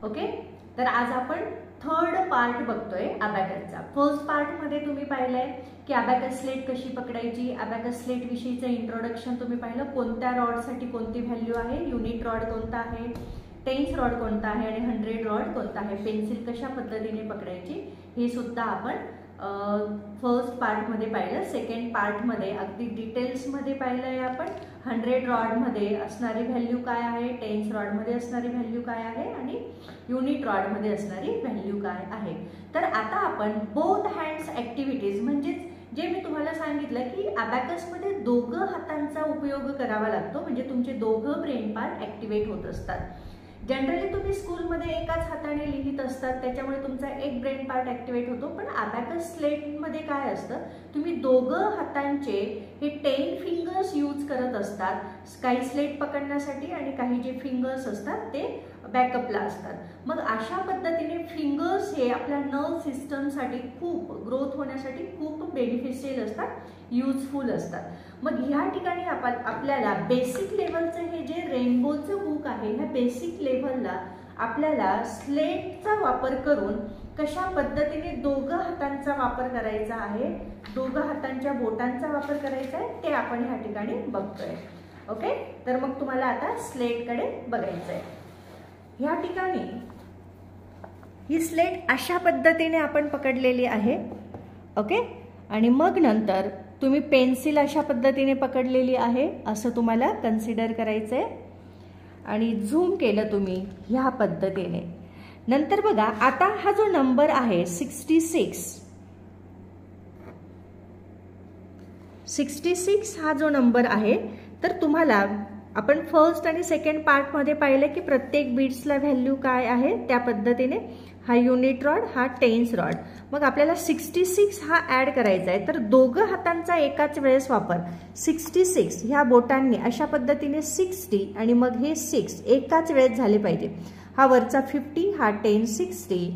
Okay, तर आज आपण थर्ड पार्ट बघतोय अबॅकसचा. फर्स्ट पार्ट मध्ये तुम्ही पाहिलंय की अबॅकस स्लेट कशी पकडायची, अबॅकस स्लेट विषयीचं इंट्रोडक्शन तुम्ही पाहिलं, कोणत्या रॉड साठी कोणती व्हॅल्यू आहे, युनिट रॉड कोणता आहे, टेन्स रॉड कोणता आहे आणि 100 रॉड कोणता आहे, पेन्सिल कशा पद्धतीने पकडायची हे सुद्धा आपण फर्स्ट पार्ट मध्ये पाहिलं. सेकंड पार्ट मध्ये अगदी डिटेल्स मध्ये पाहिलंय आपण 100 रॉड मध्ये असणारी व्हॅल्यू काय आहे, टेन्स रॉड मध्ये असणारी व्हॅल्यू काय आहे आणि युनिट रॉड मध्ये असणारी व्हॅल्यू काय आहे. तर आता आपण बोथ हँड्स ऍक्टिव्हिटीज म्हणजेच जे मी तुम्हाला सांगितलं की अबॅकस मध्ये दोघं हातांचा उपयोग करावा लागतो, म्हणजे तुमचे दोघं ब्रेन पार्ट ऍक्टिव्हेट होत असतात. जनरली तुम्ही स्कूलमध्ये एकाच हाताने लिहित असतात, त्याच्यामुळे तुमचा एक ब्रेन पार्ट ऍक्टिव्हेट होतो. पण अबॅकस स्लेटमध्ये काय असतं, तुम्ही दोघं हातांचे हे 10 फिंगर्स यूज करत असतात, काही स्लेट पकडण्यासाठी आणि काही जे फिंगर्स असतात ते बॅकअपला असतात. मग अशा पद्धतीने फिंगर्स हे आपल्या नर्व सिस्टमसाठी खूप ग्रोथ होण्यासाठी खूप बेनिफिशियल असतात, युजफुल असतात. मग ह्या ठिकाणी आपल्याला बेसिक लेवलचं हे जे रेनबोचं बुक आहे, ह्या बेसिक लेवलला आपल्याला स्लेटचा वापर करून कशा पद्धतीने दोघं हातांचा वापर करायचा आहे, दोघं हातांच्या बोटांचा वापर करायचा आहे ते आपण ह्या ठिकाणी बघतोय. ओके, तर मग तुम्हाला आता स्लेटकडे बघायचं आहे. ह्या ठिकाणी ही स्लेट अशा पद्धतीने आपण पकडलेली आहे. ओके, आणि मग नंतर तुम्ही पेन्सिल अशा पद्धतीने पकडलेली आहे असं तुम्हाला कन्सिडर करायचंय आणि झूम केलं तुम्ही ह्या पद्धतीने. नंतर बघा आता हा जो नंबर आहे 66 हा जो नंबर आहे, तर तुम्हाला आपण फर्स्ट आणि सेकंड पार्ट मध्ये पाहिलं की प्रत्येक बीट्सला व्हॅल्यू काय आहे त्या पद्धतीने. हा युनिट रॉड, हा टेन्स रॉड. मग आपल्याला 66 हा ऍड करायचा आहे, तर दोघं हातांचा एकाच वेळेस वापर. 66 ह्या बोटांनी अशा पद्धतीने 60 आणि मग हे 6 एकाच वेळेस झाले पाहिजे. हा वरचा 50, हा 10, 60,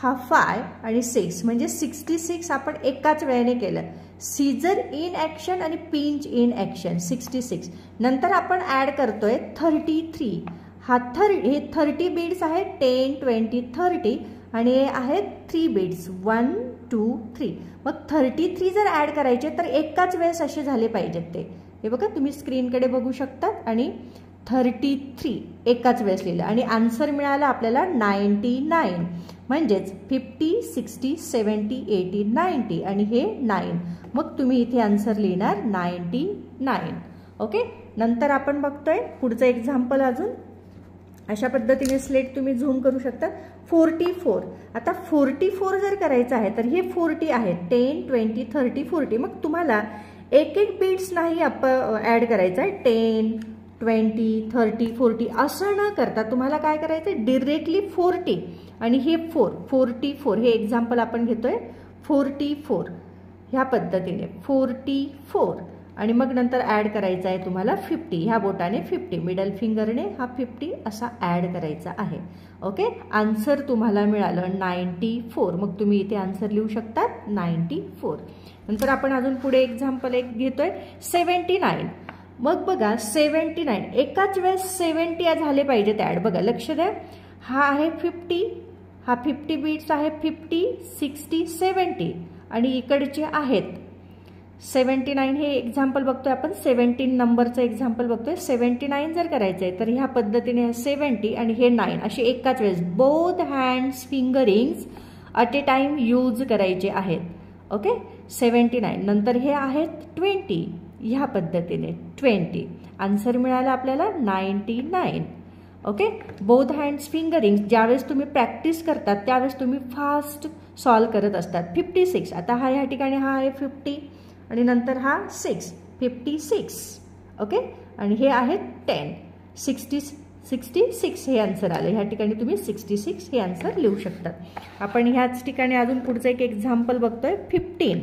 हा 5 आणि 6 म्हणजे 66 आपण एकाच वेळेने केलं. सीजर इन ऍक्शन आणि पिंच इन ऍक्शन 66. नंतर आपण ऍड करतोय 33. हा हे 30 बीट्स आहेत, 10, 20, 30 आणि हे आहेत 3 बीट्स 1, 2, 3. मग 33 जर ऍड करायचे तर एकाच वेळेस असे झाले पाहिजेत ते. हे बघा तुम्ही स्क्रीनकडे बघू शकतात आणि 33 एकाच वेळेस लिहिलं आणि आन्सर मिळाला आपल्याला 99. म्हणजेच 50, 60, 70, 80, 90 आणि हे 9. मग तुम्ही इथे आन्सर लिहिणार 99. ओके, नंतर आपण बघतोय पुढचं एक्झाम्पल. अजून अशा पद्धतीने स्लेट तुम्ही झूम करू शकता. 44. आता 44 जर करायचं आहे तर हे 40 आहे, 10, 20, 30, 40. मग तुम्हाला एक एक बीट्स नाही ऍड करायचं आहे. 10, 20, 30, 40 असं न करता तुम्हाला काय करायचं आहे, डिरेक्टली 40 आणि हे 44 हे एक्झाम्पल आपण घेतोय. 44 ह्या पद्धतीने 44 आणि मग नंतर ऍड करायचा आहे तुम्हाला 50. ह्या बोटाने 50, मिडल फिंगरने हा 50 असा ऍड करायचा आहे. ओके, आन्सर तुम्हाला मिळालं 94. मग तुम्ही इथे आन्सर लिहू शकता 94. नंतर आपण अजून पुढे एक्झाम्पल एक घेतोय 79. मग बघा 79 एकाच वेळेस 70 झाले पाहिजेत ऍड. बघा लक्ष द्या, हा आहे 50, हा 50 बीट्स आहे, 50, 60, 70 आणि इकडचे आहेत 79. हे एक्झाम्पल बघतोय आपण 17 नंबरचं एक्झाम्पल बघतोय. 79 जर करायचंय तर ह्या पद्धतीने 70 आणि हे 9 असे एकाच वेळेस both hands fingerings at a time use करायचे आहेत. ओके, 79 नंतर हे आहेत 20 ह्या पद्धतीने 20. आन्सर मिळाला आपल्याला 99. ओके, बोथ हँड्स फिंगरिंग ज्यावेळेस तुम्ही प्रॅक्टिस करतात त्यावेळेस तुम्ही फास्ट सॉल्व करत असतात. 56 आता हा ह्या ठिकाणी हा आहे 50 आणि नंतर हा 6, 56. ओके, आणि हे आहेत 10, 66 हे आन्सर आलं. ह्या ठिकाणी तुम्ही 66 हे आन्सर लिहू शकतात. आपण ह्याच ठिकाणी अजून पुढचं एक एक्झाम्पल बघतोय 15.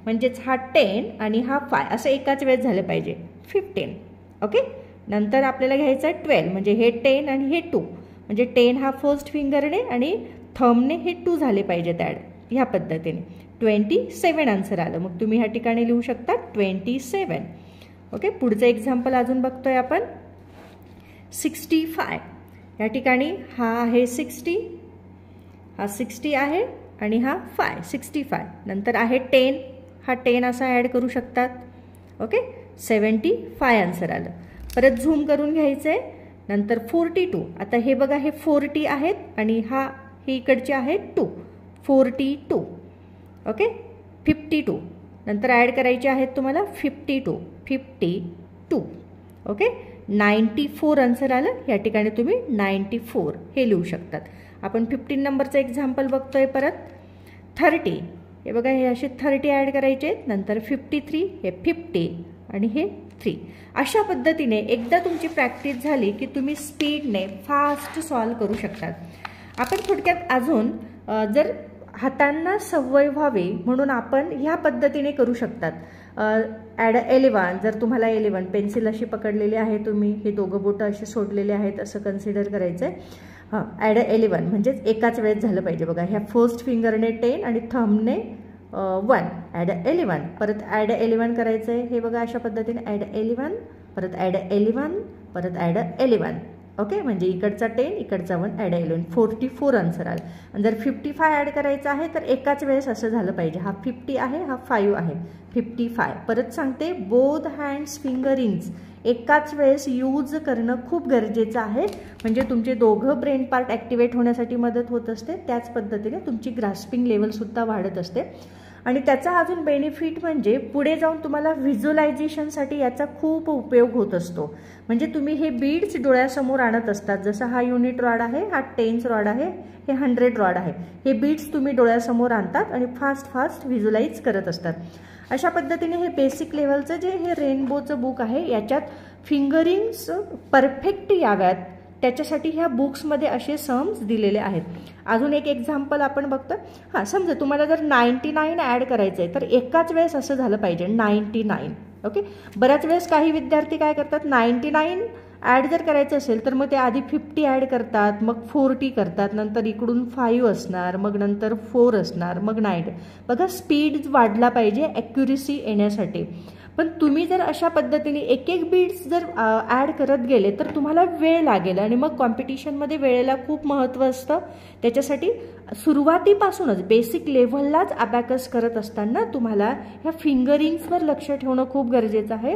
म्हणजेच हा 10 आणि हा 5 असं एकाच वेळेस झालं पाहिजे 15. ओके, नंतर आपल्याला घ्यायचं आहे 12. म्हणजे हे 10 आणि हे 2. म्हणजे 10 हा फर्स्ट फिंगरने आणि थंबने हे 2 झाले पाहिजेत ॲड. ह्या पद्धतीने 27 आन्सर आलं. मग तुम्ही ह्या ठिकाणी लिहू शकता 27. ओके, पुढचं एक्झाम्पल अजून बघतोय आपण 65. या ठिकाणी हा आहे 60, हा 60 आहे आणि हा 65. नंतर आहे 10, हा 10 असा ॲड करू शकतात. ओके, 75 आन्सर आलं. परत झूम करून घ्यायचं आहे. नंतर 42. आता हे बघा, हे 40 आहेत आणि हे इकडचे आहेत 2, 42. ओके, 52. नंतर ॲड करायचे आहेत तुम्हाला 52. ओके, 94 आन्सर आलं. या ठिकाणी तुम्ही 94 हे लिहू शकतात. आपण 15 नंबरचं एक्झाम्पल बघतोय. परत 30, हे बघा, हे असे 30 ॲड करायचे आहेत. नंतर 53, हे 50 आणि हे 3. अशा पद्धतीने एकदा तुमची प्रॅक्टिस झाली की तुम्ही स्पीडने फास्ट सॉल्व करू शकतात. आपण थोडक्यात अजून जर हातांना सवय व्हावी म्हणून आपण ह्या पद्धतीने करू शकतात. ॲड 11, जर तुम्हाला 11 पेन्सिल अशी पकडलेली आहे, तुम्ही हे दोघं बोटं असे सोडलेले आहेत असं कन्सिडर करायचं आहे. हां, ॲड 11 म्हणजेच एकाच वेळेस झालं पाहिजे. बघा, ह्या फर्स्ट फिंगरने 10 आणि थंबने 1. ॲड 11, परत ॲड 11 करायचं आहे. हे बघा, अशा पद्धतीने ॲड 11, परत ॲड 11, परत ॲड 11. ओके, म्हणजे इकडचा 10, इकडचा 1, ॲड 11, 44 आन्सर आला. आणि जर 55 ॲड करायचं आहे तर एकाच वेळेस असं झालं पाहिजे. हा 50 आहे, हा 5 आहे, 55. परत सांगते, बोथ हँड्स फिंगरिंग्स एकाच वेळेस यूज करणं खूप गरजेचं आहे. म्हणजे तुमचे दोघं ब्रेन पार्ट ॲक्टिवेट होण्यासाठी मदत होत असते. त्याच पद्धतीने तुमची ग्रास्पिंग लेवलसुद्धा वाढत असते. आणि त्याचा अजून बेनिफिट म्हणजे पुढे जाऊन तुम्हाला व्हिज्युअलायझेशनसाठी याचा खूप उपयोग होत असतो. म्हणजे तुम्ही हे बीड्स डोळ्यासमोर आणत असतात. जसं हा युनिट रॉड आहे, हा 10 रॉड आहे, हे 100 रॉड आहे. हे बीड्स तुम्ही डोळ्यासमोर आणतात आणि फास्ट व्हिज्युअलाइज करत असतात. अशा पद्धतीने हे बेसिक लेवलचं जे हे रेनबोचं बुक आहे याच्यात फिंगरिंग्स परफेक्ट याव्यात त्याच्यासाठी ह्या बुक्समध्ये असे सम्स दिलेले आहेत. अजून एक एक्झाम्पल आपण बघतो. हां, समजा तुम्हाला जर 99 ॲड करायचं आहे तर एकाच वेळेस असं झालं पाहिजे 99. ओके, बऱ्याच वेळेस काही विद्यार्थी काय करतात, 99 ॲड जर करायचं असेल तर मग ते आधी 50 ॲड करतात, मग 40 करतात, नंतर इकडून 5 असणार, मग नंतर 4 असणार, मग 9. बघा, स्पीड वाढला पाहिजे ॲक्युरेसी येण्यासाठी. पण तुम्ही जर अशा पद्धतीने एक बीड्स जर ॲड करत गेले तर तुम्हाला वेळ लागेल आणि मग कॉम्पिटिशनमध्ये वेळेला खूप महत्त्व असतं. त्याच्यासाठी सुरुवातीपासूनच बेसिक लेव्हललाच अबॅकस करत असताना तुम्हाला ह्या फिंगरिंग्सवर लक्ष ठेवणं खूप गरजेचं आहे.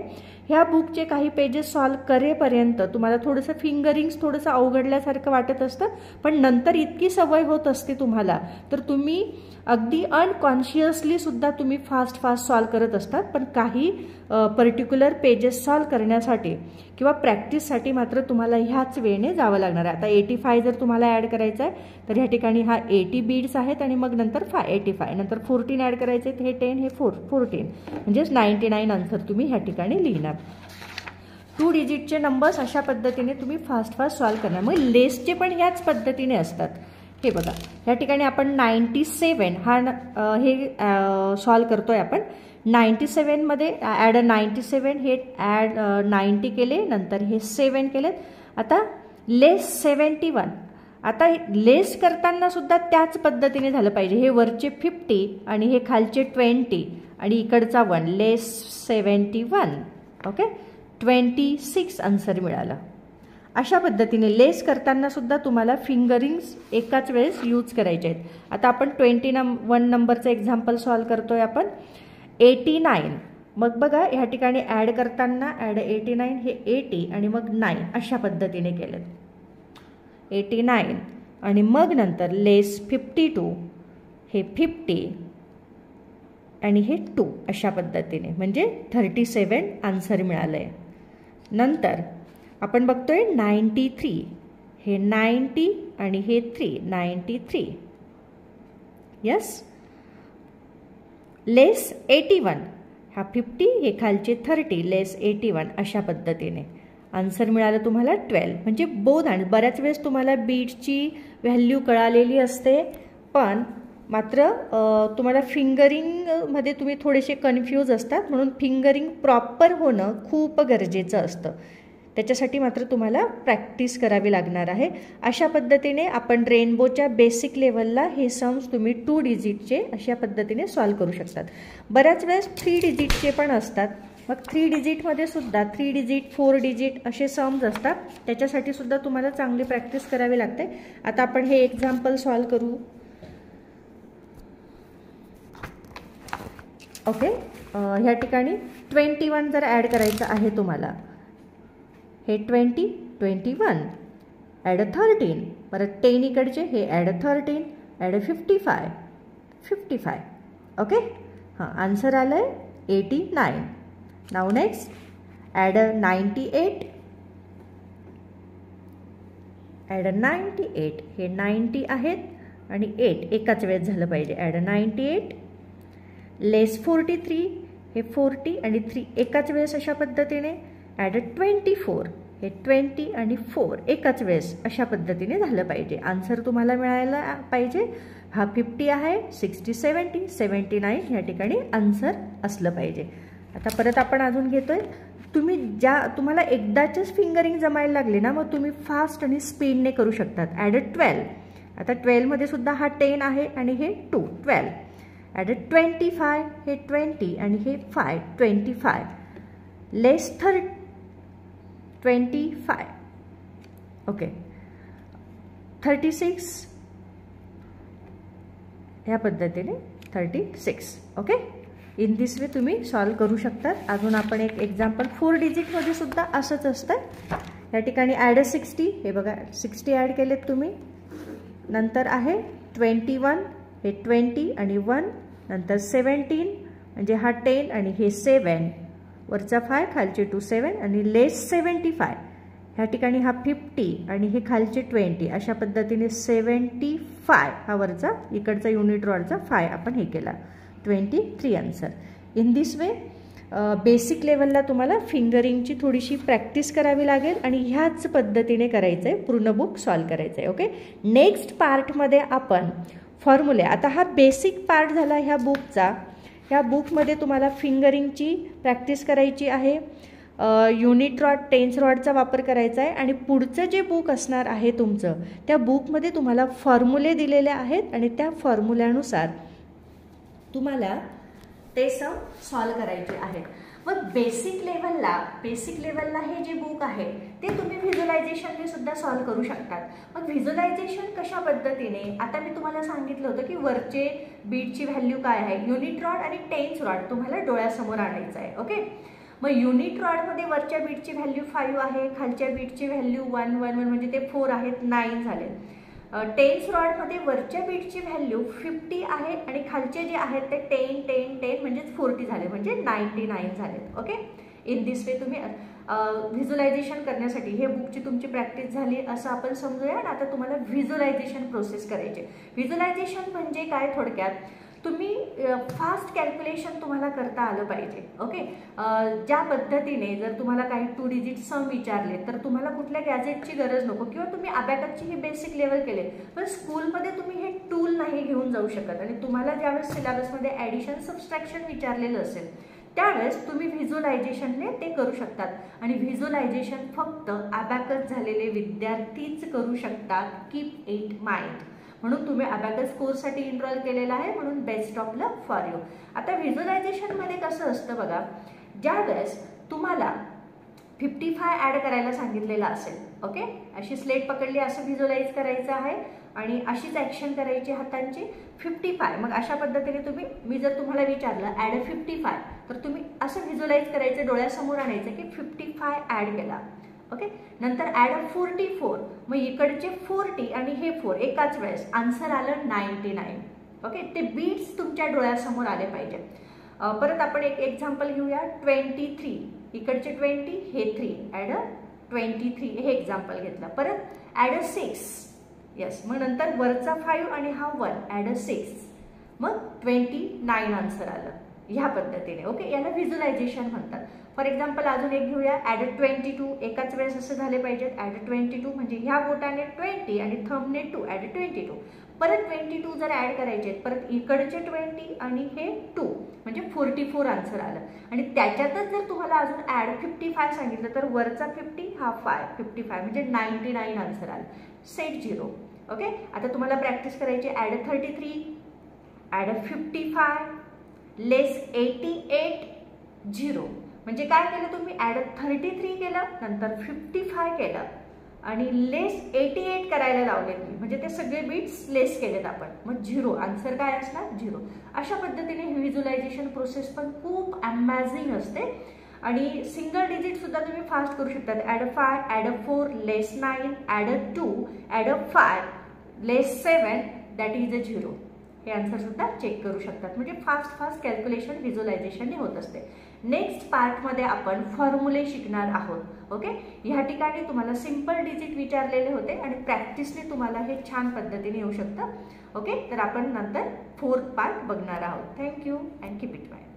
ह्या बुकचे काही पेजेस सॉल्व करेपर्यंत तुम्हाला थोडंसं फिंगरिंग्स थोडंसं अवघडल्यासारखं वाटत असतं, पण नंतर इतकी सवय होत असते तुम्हाला तर तुम्ही अगदी अनकॉन्शियसली सुद्धा तुम्ही फास्ट सॉल्व करत असतात. पण काही पर्टिक्युलर पेजेस सॉल्व करण्यासाठी किंवा प्रॅक्टिससाठी मात्र तुम्हाला ह्याच वेळेने जावं लागणार आहे. आता 85 जर तुम्हाला ॲड करायचं आहे तर ह्या ठिकाणी हा 80 बीड्स आहेत आणि मग नंतर 85, नंतर 14 ॲड करायचे, हे 10, हे 14, म्हणजेच 99 आन्सर तुम्ही ह्या ठिकाणी लिहिणार. 2 डिजिटचे नंबर्स अशा पद्धतीने तुम्ही फास्ट सॉल्व करणार. मग लेसचे पण ह्याच पद्धतीने असतात. हे बघा, ह्या ठिकाणी आपण 97 हे सॉल्व करतोय आपण. 97 मध्ये ॲड 97, हे ॲड 90 केले, नंतर हे 7 केलेत. आता लेस 71. आता लेस करताना सुद्धा त्याच पद्धतीने झालं पाहिजे. हे वरचे 50 आणि हे खालचे 20 आणि इकडचा 1, लेस 71. ओके, 26 आन्सर मिळालं. अशा पद्धतीने लेस करताना सुद्धा तुम्हाला फिंगरिंग्स एकाच वेळेस यूज करायचे आहेत. आता आपण 21 नंबरचं एक्झाम्पल सॉल्व करतोय आपण. 89, मग बघा ह्या ठिकाणी ॲड करताना ॲड 89, हे 80 आणि मग 9 अशा पद्धतीने केलं. 89 आणि मग नंतर लेस 52, हे 50 आणि हे 2 अशा पद्धतीने, म्हणजे 37 आन्सर मिळालंय. नंतर आपण बघतोय 93, हे 90 आणि हे 3, 93. यस, लेस 81, हा 50, हे खालचे 30, लेस 81 अशा पद्धतीने आन्सर मिळालं तुम्हाला 12. म्हणजे बोथ हँड. बऱ्याच वेळेस तुम्हाला बीडची व्हॅल्यू कळालेली असते, पण मात्र तुम्हाला फिंगरिंगमध्ये तुम्ही थोडेसे कन्फ्यूज असतात, म्हणून फिंगरिंग प्रॉपर होणं खूप गरजेचं असतं. त्याच्यासाठी मात्र तुम्हाला प्रॅक्टिस करावी लागणार आहे. अशा पद्धतीने आपण रेनबोच्या बेसिक लेवलला हे सम्स तुम्ही 2 डिजिटचे अशा पद्धतीने सॉल्व करू शकतात. बऱ्याच वेळेस 3 डिजिटचे पण असतात. मग 3 डिजिटमध्ये सुद्धा 3 डिजिट 4 डिजिट असे सम्स असतात, त्याच्यासाठी सुद्धा तुम्हाला चांगली प्रॅक्टिस करावी लागते. आता आपण हे एक्झाम्पल सॉल्व करू. ओके, ह्या ठिकाणी 21 जर ॲड करायचं आहे तुम्हाला, हे 20 21 ॲड 13, परत 10 इकडचे हे ॲड 13 ॲड 55 55. ओके, हां, आन्सर आलं आहे 89. नाव नेक्स्ट ॲड 98 ॲड 98, हे 90 आहेत आणि 8 एकाच वेळेस झालं पाहिजे. ॲड 98 लेस 43, हे 40 आणि 3 एकाच वेळेस अशा पद्धतीने. ॲड 24, हे 20 आणि 4 एकाच वेळेस अशा पद्धतीने झालं पाहिजे. आन्सर तुम्हाला मिळायला पाहिजे. हा 50 आहे, 60 70 79 ह्या ठिकाणी आन्सर असलं पाहिजे. आता परत आपण अजून घेतोय. तुम्हाला एकदाचेच फिंगरिंग जमायला लागले ना, मग तुम्ही फास्ट आणि स्पीडने करू शकतात. ॲड 12, आता 12मध्ये सुद्धा हा 10 आहे आणि हे 2 12. ॲड 25, हे 20 आणि हे 5 25. लेस 25. ओके, 36 ह्या पद्धतीने 36. ओके, इन दिस वे तुम्ही सॉल्व करू शकता. अजून आपण एक एक्झाम्पल 4 डिजिटमध्ये सुद्धा असंच असतं. या ठिकाणी ॲड 60, हे बघा 60 ॲड केलेत तुम्ही. नंतर आहे 21, हे 20 आणि 1, नंतर 17 म्हणजे हा 10 आणि हे 7, वरचा 5 खालचे 2 7 आणि लेस 75. ह्या ठिकाणी हा 50 आणि हे खालचे 20 अशा पद्धतीने 75 हा वरचा इकडचा युनिट रॉडचा 5 आपण हे केला. 23 answer. In this way basic लेवलला तुम्हाला फिंगरिंगची थोडीशी प्रॅक्टिस करावी लागेल आणि ह्याच पद्धतीने करायचं आहे, पूर्ण बुक सॉल्व करायचं आहे. ओके, नेक्स्ट पार्टमध्ये आपण फॉर्म्युले, आता हा बेसिक पार्ट झाला ह्या बुकचा. ह्या बुकमध्ये तुम्हाला फिंगरिंगची प्रॅक्टिस करायची आहे, युनिट रॉड टेन्स रॉडचा वापर करायचा आहे आणि पुढचं जे बुक असणार आहे तुमचं, त्या बुकमध्ये तुम्हाला फॉर्म्युले दिलेले आहेत आणि त्या फॉर्म्युल्यानुसार तुम्हाला ते सम सॉल्व करायचे आहेत. मग बेसिक लेवलला हे जे बुक आहे ते तुम्ही व्हिज्युअलायझेशनने सुद्धा सॉल्व करू शकतात. मग व्हिज्युअलायझेशन कशा पद्धतीने, आता मी तुम्हाला सांगितलं होतं की वरचे बीटची व्हॅल्यू काय आहे, युनिट रॉड आणि टेन्स रॉड तुम्हाला डोळ्यासमोर आणायचं आहे. ओके, मग युनिट रॉडमध्ये वरच्या बीटची व्हॅल्यू 5 आहे, खालच्या बीटची व्हॅल्यू 1 1 1 म्हणजे ते 4 आहेत, 9 झाले. टेन्स रॉडमध्ये वरच्या बीटची व्हॅल्यू 50 आहे आणि खालचे जे आहेत ते 10 10 10 म्हणजे 40 झाले, म्हणजे 99 झालेत. ओके, इन दिस वे तुम्ही व्हिज्युअलायझेशन करण्यासाठी हे बुकची तुमची प्रॅक्टिस झाली असं आपण समजूया. आणि आता तुम्हाला व्हिज्युअलायझेशन प्रोसेस करायचे. व्हिज्युअलायझेशन म्हणजे काय, थोडक्यात तुम्ही फास्ट कॅल्क्युलेशन तुम्हाला करता आलं पाहिजे. ओके, ज्या पद्धतीने जर तुम्हाला काही 2 डिजिट सम विचारले तर तुम्हाला कुठल्या गॅजेटची गरज नको, किंवा तुम्ही अबॅकसची ही बेसिक लेवल केले, पण स्कूलमध्ये तुम्ही हे टूल नाही घेऊन जाऊ शकत. आणि तुम्हाला ज्यावेळेस सिलेबसमध्ये ॲडिशन सबस्ट्रॅक्शन विचारलेलं असेल त्यावेळेस तुम्ही व्हिज्युअलायझेशनने ते करू शकतात. आणि व्हिज्युअलायझेशन फक्त अबॅकस झालेले विद्यार्थीच करू शकतात. Keep it mind. म्हणून तुम्ही अबॅकस कोर्ससाठी इनरोल केलेला आहे, म्हणून best of luck for you. आता व्हिज्युअलायझेशनमध्ये कसं असतं बघा, ज्यावेळेस तुम्हाला 55 ॲड करायला सांगितलेलं असेल, ओके, अशी स्लेट पकडली असं व्हिज्युअलाइज करायचं आहे आणि अशीच ॲक्शन करायची हातांची. 55 मग अशा पद्धतीने तुम्ही, मी जर तुम्हाला विचारलं ॲड 55 तर तुम्ही असं व्हिज्युअलाइज करायचं, डोळ्यासमोर आणायचं की 55 ॲड केला. ओके, नंतर ॲड 44, मग इकडचे 40 आणि हे 4 एकाच वेळेस, आन्सर आलं 99. ओके, ते बीट्स तुमच्या डोळ्यासमोर आले पाहिजे. परत आपण एक एक्झाम्पल घेऊया. 23 इकडचे 20 हे 3 ॲड 23 हे एक्झाम्पल घेतलं. परत ॲड 6, यस, मग नंतर वरचा 5 आणि हा 1 ॲड 6, मग 29 आन्सर आलं ह्या पद्धतीने. ओके, याला व्हिज्युअलायझेशन म्हणतात. फॉर एक्झाम्पल अजून एक घेऊया. ॲड 22 एकाच वेळेस असं झाले पाहिजेत. ॲड 22 म्हणजे ह्या बोटाने 20 आणि थंबने 2 ॲड 22. परत 22 जर ॲड करायचे, परत इकडचे 20 आणि हे 2 म्हणजे 44 आन्सर आलं. आणि त्याच्यातच जर तुम्हाला अजून ॲड 55 सांगितलं तर वरचा 50 हा 55 म्हणजे 99 आन्सर आलं. सेट 0. ओके, आता तुम्हाला प्रॅक्टिस करायची. ॲड 33 ॲड 55 लेस 88 0. म्हणजे काय केलं तुम्ही, ॲड 33 केलं, नंतर 55 केलं आणि लेस 88 करायला लावलेत मी, म्हणजे ते सगळे बीट्स लेस केलेत आपण, मग 0. आन्सर काय असणार, 0. अशा पद्धतीने ही व्हिज्युअलायझेशन प्रोसेस पण खूप अमेझिंग असते आणि सिंगल डिजिट सुद्धा तुम्ही फास्ट करू शकता. Add 5, add 4, less 9, add 2, add 5, less 7, that is a 0. हे आन्सर सुद्धा चेक करू शकतात. म्हणजे फास्ट कॅल्क्युलेशन व्हिज्युअलायझेशनने होत असते. नेक्स्ट पार्टमध्ये आपण फॉर्म्युले शिकणार आहोत. ओके, ह्या ठिकाणी तुम्हाला सिंपल डिजिट विचारलेले होते आणि प्रॅक्टिसने तुम्हाला हे छान पद्धतीने येऊ शकतं. ओके, तर आपण नंतर 4th पार्ट बघणार आहोत. Thank you and keep it mind.